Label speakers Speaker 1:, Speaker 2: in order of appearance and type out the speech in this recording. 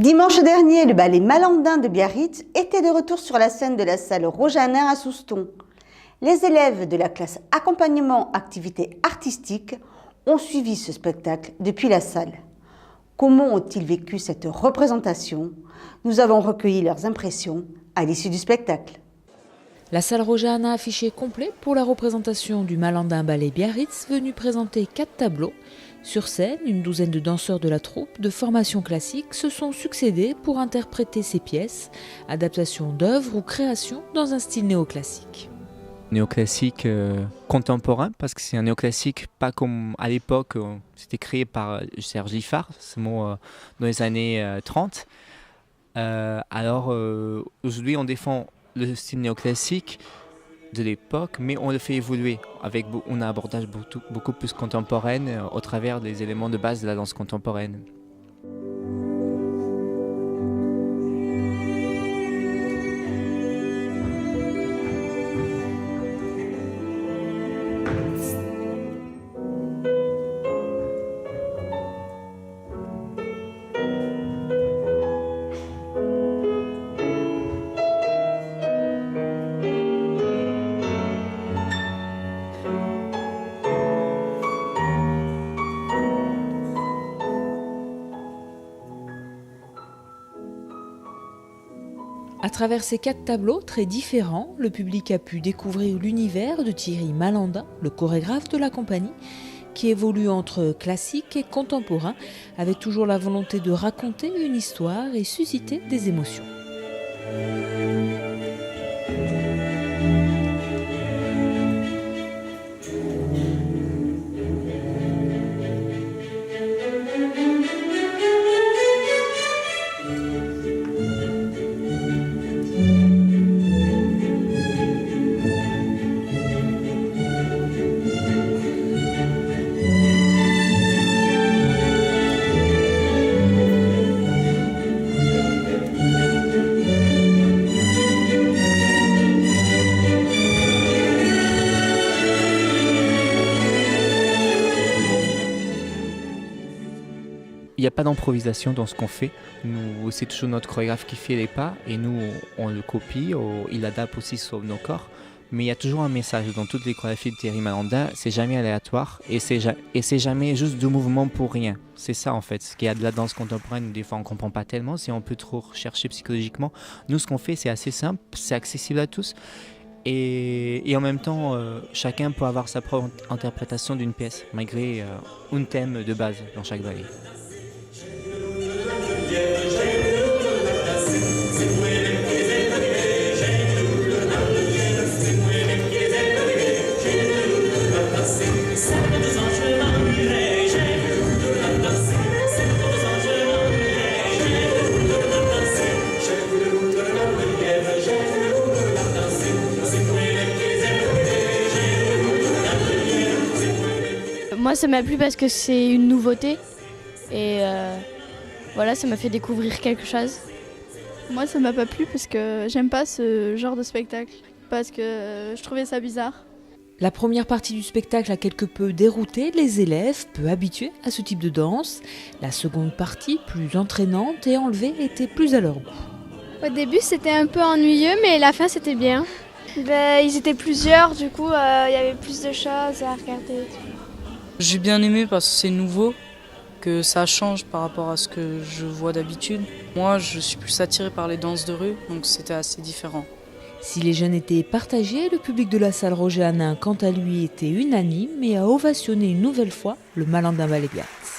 Speaker 1: Dimanche dernier, le ballet Malandin de Biarritz était de retour sur la scène de la salle Rojanin à Souston. Les élèves de la classe accompagnement activités artistiques ont suivi ce spectacle depuis la salle. Comment ont-ils vécu cette représentation? Nous avons recueilli leurs impressions à l'issue du spectacle.
Speaker 2: La salle Rojanin a affiché complet pour la représentation du Malandin Ballet Biarritz, venu présenter 4 tableaux. Sur scène, une douzaine de danseurs de la troupe de formation classique se sont succédés pour interpréter ces pièces, adaptation d'œuvres ou créations dans un style néoclassique.
Speaker 3: Néoclassique contemporain, parce que c'est un néoclassique pas comme à l'époque, c'était créé par Serge Liffard, ce mot dans les années 30. Aujourd'hui on défend le style néoclassique de l'époque, mais on le fait évoluer avec un abordage beaucoup plus contemporain au travers des éléments de base de la danse contemporaine.
Speaker 2: À travers ces 4 tableaux très différents, le public a pu découvrir l'univers de Thierry Malandin, le chorégraphe de la compagnie, qui évolue entre classique et contemporain, avec toujours la volonté de raconter une histoire et susciter des émotions.
Speaker 3: Il n'y a pas d'improvisation dans ce qu'on fait. Nous, c'est toujours notre chorégraphe qui fait les pas et nous, on le copie, il adapte aussi sur nos corps. Mais il y a toujours un message dans toutes les chorégraphies de Thierry Malandin. C'est jamais aléatoire et c'est jamais juste 2 mouvements pour rien. C'est ça en fait. Ce qu'il y a de la danse contemporaine, des fois on ne comprend pas tellement, si on peut trop rechercher psychologiquement. Nous, ce qu'on fait, c'est assez simple, c'est accessible à tous. Et en même temps, chacun peut avoir sa propre interprétation d'une pièce, malgré un thème de base dans chaque ballet.
Speaker 4: Moi, ça m'a plu parce que c'est une nouveauté et voilà, ça m'a fait découvrir quelque chose.
Speaker 5: Moi, ça m'a pas plu parce que j'aime pas ce genre de spectacle, parce que je trouvais ça bizarre.
Speaker 2: La première partie du spectacle a quelque peu dérouté les élèves, peu habitués à ce type de danse. La seconde partie, plus entraînante et enlevée, était plus à leur goût.
Speaker 6: Au début, c'était un peu ennuyeux, mais la fin, c'était bien. Ils étaient plusieurs, du coup, il y avait plus de choses à regarder.
Speaker 7: J'ai bien aimé parce que c'est nouveau, que ça change par rapport à ce que je vois d'habitude. Moi, je suis plus attirée par les danses de rue, donc c'était assez différent.
Speaker 2: Si les jeunes étaient partagés, le public de la salle Rojanin, quant à lui, était unanime et a ovationné une nouvelle fois le Malandin Ballet Biarritz.